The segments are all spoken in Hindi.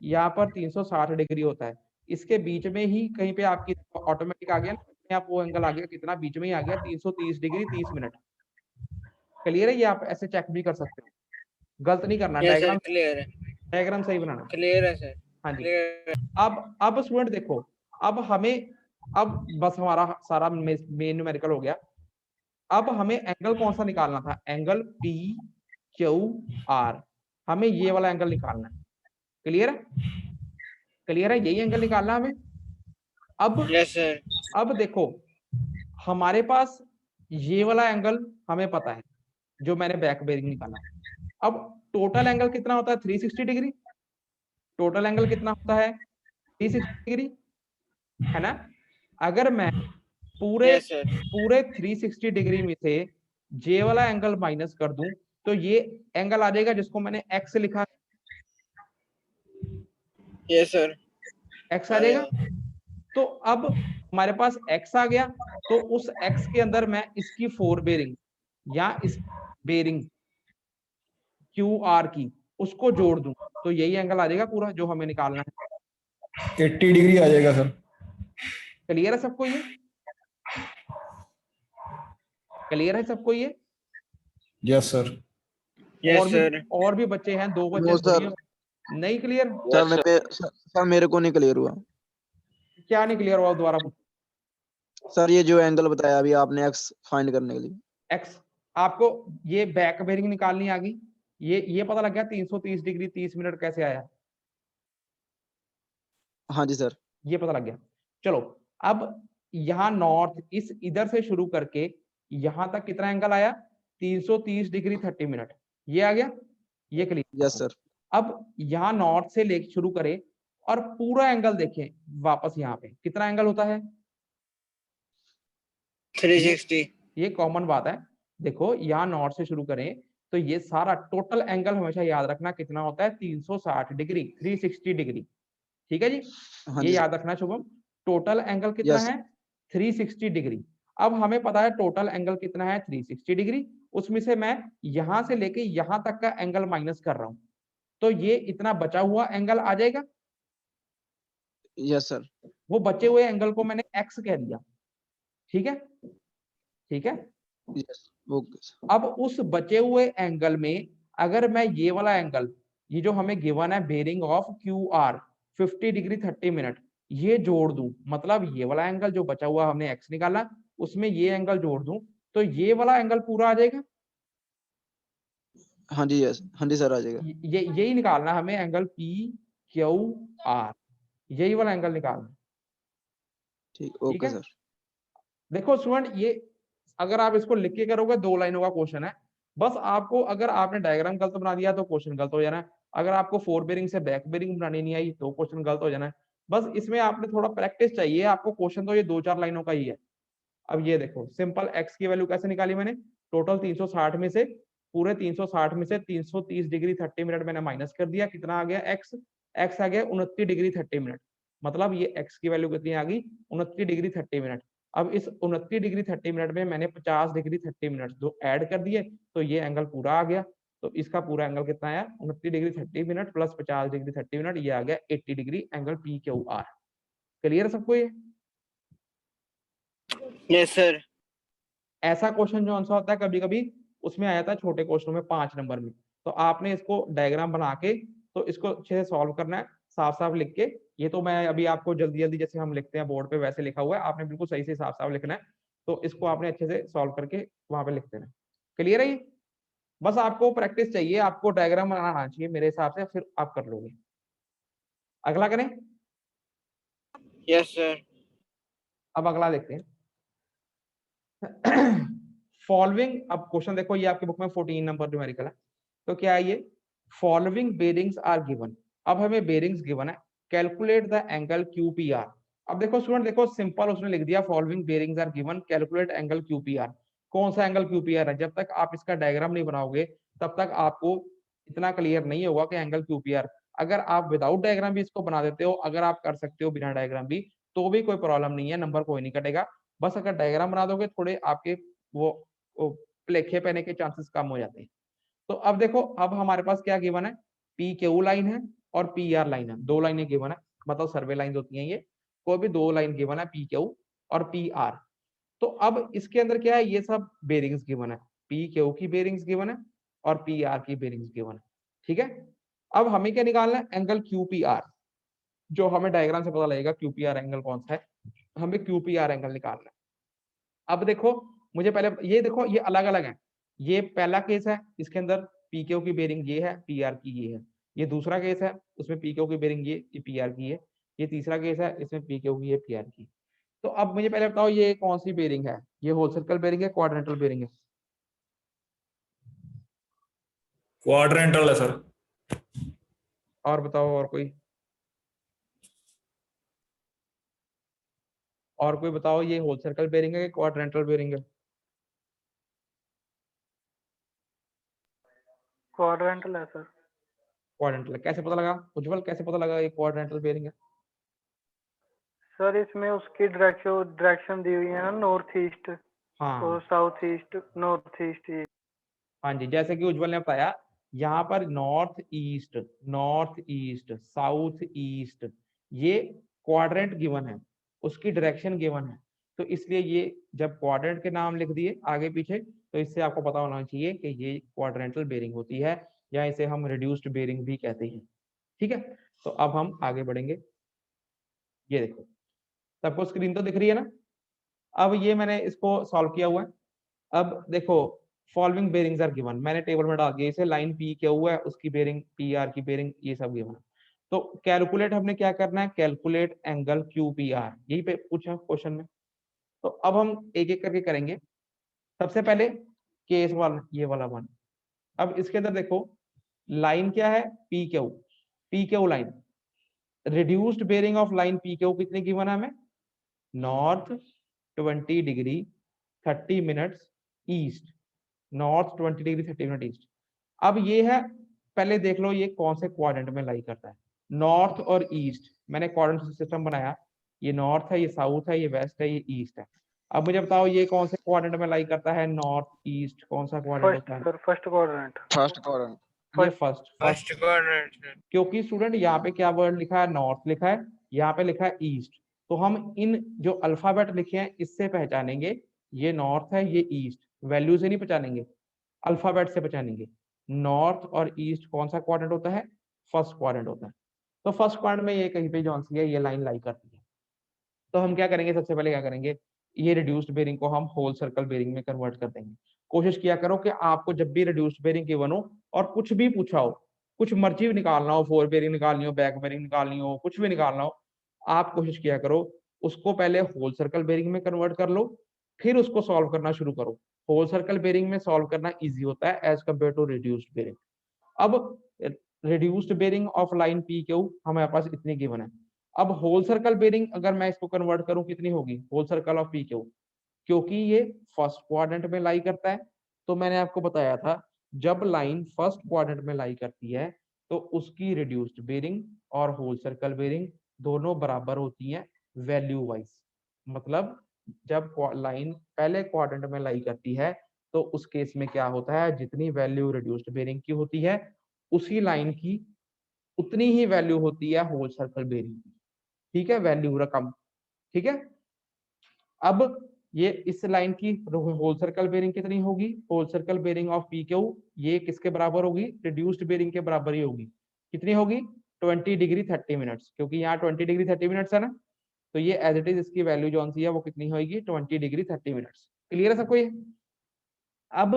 यहाँ पर 360 डिग्री होता है, इसके बीच में ही कहीं पे आपकी ऑटोमेटिक आ गया ना, आप वो एंगल आ गया कितना, बीच में ही आ गया 330 डिग्री 30 मिनट। क्लियर है? ये आप ऐसे चेक भी कर सकते हो, गलत नहीं करना, यस सर, डायग्राम क्लियर है, डायग्राम सही बनाना। क्लियर है सर, हाँ जी। क्लियर। अब स्टूडेंट देखो, अब हमें, अब बस हमारा सारा मेन न्यूमेरिकल हो गया। अब हमें एंगल कौन सा निकालना था, एंगल पी क्यू आर, हमें ये वाला एंगल निकालना है। क्लियर है? क्लियर है? यही एंगल निकालना है हमें। अब यस सर, अब देखो, हमारे पास ये वाला एंगल हमें पता है, जो मैंने बैक बेरिंग निकाला। अब टोटल एंगल कितना होता है, 360 डिग्री। टोटल एंगल कितना होता है, 360 डिग्री, है ना? अगर मैं पूरे यस सर, पूरे 360 डिग्री में से जे वाला एंगल माइनस कर दूं, तो ये एंगल आ जाएगा जिसको मैंने एक्स लिखा, यस सर, एक्स आ जाएगा। तो अब हमारे पास एक्स आ गया, तो उस एक्स के अंदर मैं इसकी फोर बेरिंग या इस बेरिंग क्यू आर की उसको जोड़ दूं, तो यही एंगल आ जाएगा पूरा जो हमें निकालना है। 80 डिग्री आ जाएगा सर। क्लियर है सबको ये? क्लियर है सबको ये? Yes sir. यस सर, और भी बच्चे हैं, दो बच्चे नो थोड़ी सर, हैं। नहीं क्लियर? सर मेरे को नहीं क्लियर हुआ क्या नहीं क्लियर हुआ, दोबारा पूछो। सर। ये जो एंगल बताया अभी आपने एक्स फाइंड करने के लिए, एक्स, आपको ये बैक बेरिंग निकालनी आ गई, ये पता लग गया 330 डिग्री 30 मिनट कैसे आया, हाँ जी सर। ये पता लग गया। चलो, अब यहाँ नॉर्थ इस इधर से शुरू करके यहाँ तक कितना एंगल आया, 330 डिग्री 30 मिनट, ये आ गया, ये क्लियर। Yes sir. अब यहाँ नॉर्थ से लेके शुरू करें और पूरा एंगल देखें, वापस यहाँ पे कितना एंगल होता है, 360। ये कॉमन बात है। देखो यहाँ नॉर्थ से शुरू करें तो ये सारा टोटल एंगल हमेशा याद रखना कितना होता है, 360 डिग्री 360 डिग्री। ठीक है जी, हाँ ये जी याद सर। रखना शुभम, टोटल एंगल कितना यस। है, 360 डिग्री। अब हमें पता है टोटल एंगल कितना है, 360 डिग्री, उसमें से मैं यहां से लेके यहां तक का एंगल माइनस कर रहा हूं, तो ये इतना बचा हुआ एंगल आ जाएगा। Yes sir. वो बचे हुए एंगल को मैंने एक्स कह दिया। ठीक है? ठीक है? Yes okay. अब उस बचे हुए एंगल में अगर मैं ये वाला एंगल, ये जो हमें गिवन है bearing of Q R 50 degree 30 minute, ये जोड़ दूं, मतलब ये वाला एंगल जो बचा हुआ हमने एक्स निकाला उसमें ये एंगल जोड़ दूं, तो ये वाला एंगल पूरा आ जाएगा। हाँ जी यस, हाँ जी सर आ जाएगा। ये यही निकालना हमें, एंगल पी क्यू आर, यही वाला एंगल निकालना। ठीक ठीक ओके है? सर। देखो स्टूडेंट, ये अगर आप इसको लिख के करोगे 2 लाइनों का क्वेश्चन है, बस आपको, अगर आपने डायग्राम गलत बना दिया तो क्वेश्चन गलत हो जाना है, अगर आपको फोर बेरिंग से बैक बेरिंग बनानी नहीं आई तो क्वेश्चन गलत हो जाना है। बस इसमें आपने थोड़ा प्रैक्टिस चाहिए आपको, क्वेश्चन तो ये 2-4 लाइनों का ही है। अब ये देखो, सिंपल एक्स की वैल्यू कैसे निकाली मैंने, टोटल 360 में से, पूरे 360 में से 330 डिग्री 30 मिनट मैंने माइनस कर दिया, कितना आ गया एक्स, एक्स आ गया 29 डिग्री 30 मिनट, मतलब ये एक्स की वैल्यू कितनी आ गई, 29 डिग्री 30 मिनट। अब इस 29 डिग्री 30 मिनट में मैंने 50 डिग्री 30 मिनट दो ऐड कर दिए, तो ये एंगल पूरा आ गया। तो इसका पूरा एंगल कितना आया, 29 degree 30 minute plus 50 degree 30 minute, ये आ गया 80 degree angle P Q R. Clear है सबको ये? यस सर, ऐसा क्वेश्चन जो आंसर होता है कभी कभी उसमें आया था छोटे क्वेश्चन में 5 नंबर में, तो आपने इसको डायग्राम बना के तो इसको अच्छे से सॉल्व करना है, साफ साफ लिख के। ये तो मैं अभी आपको जल्दी जल्दी जैसे हम लिखते हैं बोर्ड पे वैसे लिखा हुआ है, आपने बिल्कुल सही से साफ साफ लिखना है, तो इसको आपने अच्छे से सॉल्व करके वहां पे लिख देना। क्लियर है ये? बस आपको प्रैक्टिस चाहिए, आपको डायग्राम बनाना आना चाहिए मेरे हिसाब से, फिर आप कर लोगे। अगला करें? यस सर, अब अगला देखते हैं। फॉलोइंग, अब क्वेश्चन देखो, ये आपकी बुक में 14 नंबर न्यूमेरिकल है, तो क्या है ये, फॉलोइंग बेरिंग्स आर गिवन। अब हमें बेरिंग्स गिवन है, कैलकुलेट द एंगल क्यूपीआर। अब देखो स्टूडेंट, देखो सिंपल उसने लिख दिया following bearings are given calculate angle QPR. कौन सा एंगल क्यूपीआर है, जब तक आप इसका डायग्राम नहीं बनाओगे तब तक आपको इतना क्लियर नहीं होगा कि एंगल क्यूपीआर। अगर आप विदाउट डायग्राम भी इसको बना देते हो, अगर आप कर सकते हो बिना डायग्राम भी, तो भी कोई प्रॉब्लम नहीं है, नंबर कोई नहीं कटेगा। बस अगर डायग्राम बना दोगे थोड़े आपके वो प्लेखे पहने के चांसेस कम हो जाते हैं। तो अब देखो, अब हमारे पास क्या गिवन है, पी क्यू लाइन है और पी आर लाइन है, दो लाइनें गिवन है, मतलब सर्वे लाइन होती हैं ये, कोई भी दो लाइन गिवन है पी क्यू और पी आर। तो अब इसके अंदर क्या है, ये सब बेरिंग्स गिवन है, पी क्यू की बेरिंग्स गिवन है और पी आर की बेरिंग्स गिवन है, ठीक है। अब हमें क्या निकालना है, एंगल क्यू पी आर, जो हमें डायग्राम से पता लगेगा क्यू पी आर एंगल कौन सा है, हमें क्यू पी आर एंगल निकालना है। अब देखो मुझे पहले ये देखो, ये अलग अलग है, ये पहला केस है, इसके अंदर पी क्यू की बेरिंग ये है, पी आर की ये है। ये दूसरा केस है, उसमें पी क्यू की बेरिंग ये पी आर की है। ये तीसरा केस है, इसमें पी क्यू की ये पी आर की। तो अब मुझे पहले बताओ ये कौन सी बेरिंग है, ये होल सर्कल बेरिंग है, क्वाड्रेंटल बेरिंग है? क्वाड्रेंटल है सर। और बताओ और कोई, और कोई बताओ ये होल सर्कल बेरिंग है कि क्वाड्रेंटल बेरिंग है? क्वाड्रेंटल है सर। क्वाड्रेंटल। कैसे पता लगा उज्जवल, कैसे पता लगा ये क्वाड्रेंटल बेरिंग है? सर इसमें उसकी डायरेक्शन दी हुई है ना, नॉर्थ ईस्ट हाँ और साउथ ईस्ट, नॉर्थ ईस्ट। हाँ जी, जैसे कि उज्जवल ने बताया, यहाँ पर नॉर्थ ईस्ट, साउथ ईस्ट, ये क्वाड्रेंट गिवन है, उसकी डायरेक्शन गिवन है। तो इसलिए ये जब क्वाड्रेंट के नाम लिख दिए आगे पीछे, तो इससे आपको पता होना चाहिए कि ये क्वाड्रेंटल बेरिंग होती है, या इसे हम रिड्यूस्ड बेरिंग भी कहते हैं, ठीक है। तो अब हम आगे बढ़ेंगे। ये देखो, सबको स्क्रीन तो दिख रही है ना? अब ये मैंने इसको सॉल्व किया हुआ है। अब देखो, फॉलोइंग बेरिंग्स आर गिवन, मैंने टेबल में डाल दिया, इसे लाइन पी क्या हुआ है, उसकी बेरिंग, पी आर की बेरिंग, ये सब गिवन है। तो कैलकुलेट हमने क्या करना है, calculate angle Q P R, यही पे पूछा क्वेश्चन में। तो अब हम एक एक करके करेंगे। सबसे पहले केस वन, ये वाला वन। अब इसके अंदर देखो, लाइन क्या है, P Q line, reduced bearing of line P Q कितनी गिवन है हमें, north 20 degree 30 minutes east, north 20 degree 30 minute east. अब ये है, पहले देख लो ये कौन से क्वाड्रेंट में लाई करता है, नॉर्थ और ईस्ट। मैंने क्वाड्रेंट सिस्टम बनाया, ये नॉर्थ है, ये साउथ है, ये वेस्ट है, ये ईस्ट है। अब मुझे बताओ ये कौन से क्वाड्रेंट में लाई करता है, नॉर्थ ईस्ट, कौन सा क्वाड्रेंट फर्स्ट होता है? Sir, first quadrant. First quadrant. ये फर्स्ट। First quadrant sir. क्योंकि स्टूडेंट यहाँ पे क्या वर्ड लिखा है, नॉर्थ लिखा है, यहाँ पे लिखा है ईस्ट, तो हम इन जो अल्फाबेट लिखे हैं इससे पहचानेंगे ये नॉर्थ है, ये ईस्ट, वैल्यू से नहीं पहचानेंगे, अल्फाबेट से पहचानेंगे। नॉर्थ और ईस्ट कौन सा क्वाड्रेंट होता है, फर्स्ट क्वाड्रेंट होता है। तो फर्स्ट क्वाड्रेंट में ये कहीं पे जो सी है, ये लाइन लाई करती है। तो हम क्या करेंगे, सबसे पहले क्या करेंगे, ये रिड्यूस्ड बेरिंग को हम होल सर्कल बेरिंग में कन्वर्ट कर देंगे। कोशिश किया करो कि आपको जब भी रिड्यूस्ड बेरिंग की बनो और कुछ भी पूछा हो, कुछ मर्जी भी निकालना हो, फोर बेरिंग निकालनी हो, बैक बेरिंग निकालनी हो, कुछ भी निकालना हो, आप कोशिश किया करो उसको पहले होल सर्कल बेरिंग में कन्वर्ट कर लो, फिर उसको सॉल्व करना शुरू करो। होल सर्कल बेरिंग में सॉल्व करना इजी होता है as compare to reduced bearing. अब reduced bearing of line P Q हमारे पास इतनी गिवन है। अब होल सर्कल बेरिंग अगर मैं इसको कन्वर्ट करूं कितनी होगी, whole circle of P Q, क्योंकि ये फर्स्ट क्वाड्रेंट में लाई करता है, तो मैंने आपको बताया था जब लाइन फर्स्ट क्वाड्रेंट में लाई करती है तो उसकी रिड्यूस्ड बेरिंग और होल सर्कल बेरिंग दोनों बराबर होती हैं वैल्यू वाइज। मतलब जब लाइन पहले क्वाड्रेंट में लाई करती है तो उस केस में क्या होता है, जितनी वैल्यू रिड्यूस्ड बेरिंग की होती है उसी लाइन की उतनी ही वैल्यू होती है होल सर्कल बेरिंग की, ठीक है, वैल्यू रकम, ठीक है। अब ये इस लाइन की होल सर्कल बेरिंग कितनी होगी, whole circle bearing of P Q, ये किसके बराबर होगी, रिड्यूस्ड बेरिंग के बराबर ही होगी। कितनी होगी, 20 डिग्री 30 मिनट्स, क्योंकि यहाँ 20 डिग्री 30 मिनट्स है ना, तो ये एज इट इज इसकी वैल्यू जो सी है वो कितनी होगी, 20 डिग्री 30 मिनट्स। क्लियर है सबको ये? अब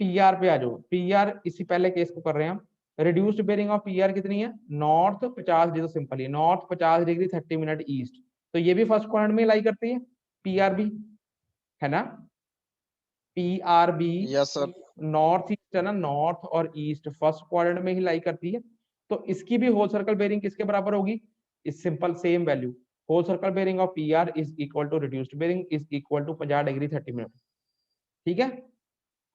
पी आर पे आ जाओ, पी आर इसी पहले केस को कर रहे हैं हम। Reduced bearing of P R कितनी है, नॉर्थ 50 डिग्री, तो सिंपल है नॉर्थ 50 डिग्री 30 मिनट ईस्ट, तो ये भी फर्स्ट क्वाड्रेंट में लाई करती है, पी आर बी है ना, P R B yes sir. North east है ना, नॉर्थ और ईस्ट फर्स्ट क्वाड्रेंट में ही लाई करती है। तो इसकी भी होल सर्कल बेरिंग किसके बराबर होगी, इस simple same value, whole circle bearing of P R is equal to reduced bearing is equal to 50 degree 30 minute, ठीक है।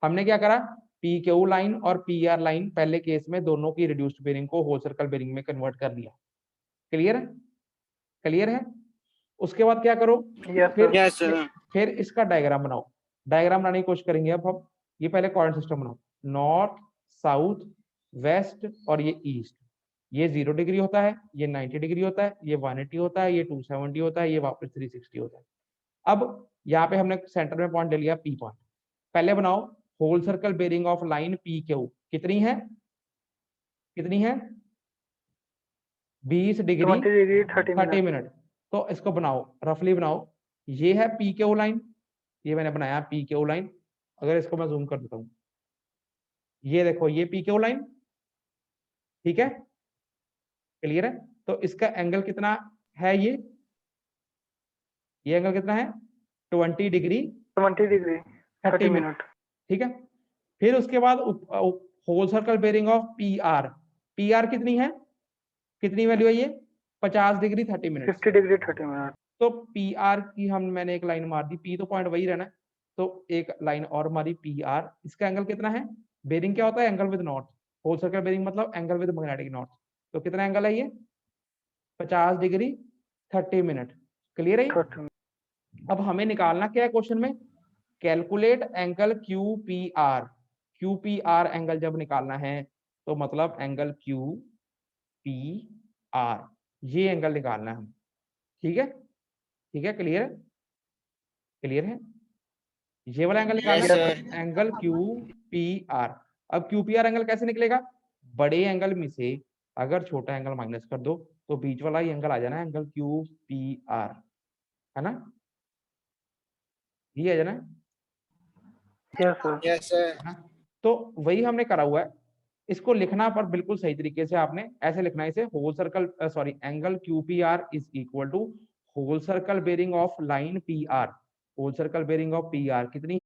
हमने क्या करा, पी क्यू लाइन और पी आर लाइन पहले केस में दोनों की रिड्यूस्ड बेरिंग को होल सर्कल बेरिंग में कन्वर्ट कर दिया। क्लियर है, क्लियर है? उसके बाद क्या करो, यस सर। फिर इसका डायग्राम बनाओ। डायग्राम बनाने की कोशिश करेंगे अब हम। ये पहले कोऑर्डिनेट सिस्टम बनाओ, नॉर्थ साउथ वेस्ट और ये ईस्ट, ये 0 डिग्री होता है, ये 90 डिग्री होता है, ये 180 होता है, ये 270 होता है, ये वापस 360 होता है। अब यहाँ पे हमने सेंटर में पॉइंट ले लिया P पॉइंट। पहले बनाओ whole circle bearing of line PQ कितनी है, कितनी है 20 डिग्री 20 डिग्री 30 30 मिनट। मिनट। तो इसको बनाओ, रफली बनाओ। ये है PQ लाइन, ये मैंने बनाया PQ लाइन। अगर इसको मैं जूम कर देता हूँ, ये देखो ये PQ लाइन, ठीक है, क्लियर है। तो इसका एंगल कितना है, ये एंगल कितना है 20 डिग्री 20 डिग्री 30 मिनट। ठीक है। फिर उसके बाद whole circle bearing of PR कितनी है, कितनी वैल्यू है ये 50 डिग्री 30 मिनट। 50 degree 30 minute. तो PR की मैंने एक लाइन मार दी, P तो पॉइंट वही रहना है, तो एक लाइन और मारी PR। इसका एंगल कितना है, बेरिंग क्या होता है angle with north, whole circle bearing मतलब एंगल विद मैग्नेटिक नॉर्थ। तो कितना एंगल है ये 50 डिग्री 30 मिनट, क्लियर है। 30 अब हमें निकालना क्या है क्वेश्चन में, कैलकुलेट एंगल QPR एंगल जब निकालना है तो मतलब एंगल QPR ये एंगल निकालना है हम, ठीक है, ठीक है, क्लियर है, क्लियर है। ये वाला एंगल निकालना है एंगल QPR। अब QPR एंगल कैसे निकलेगा, बड़े एंगल में से अगर छोटा एंगल माइनस कर दो तो बीच वाला ही एंगल आ जाना है एंगल QPR, है ना, ये आ जाना है। Yes sir. Yes, sir. है ना? तो वही हमने करा हुआ है। इसको लिखना पर बिल्कुल सही तरीके से आपने ऐसे लिखना है, इसे whole circle sorry angle QPR is equal to whole circle bearing of line PR। Whole circle bearing of PR कितनी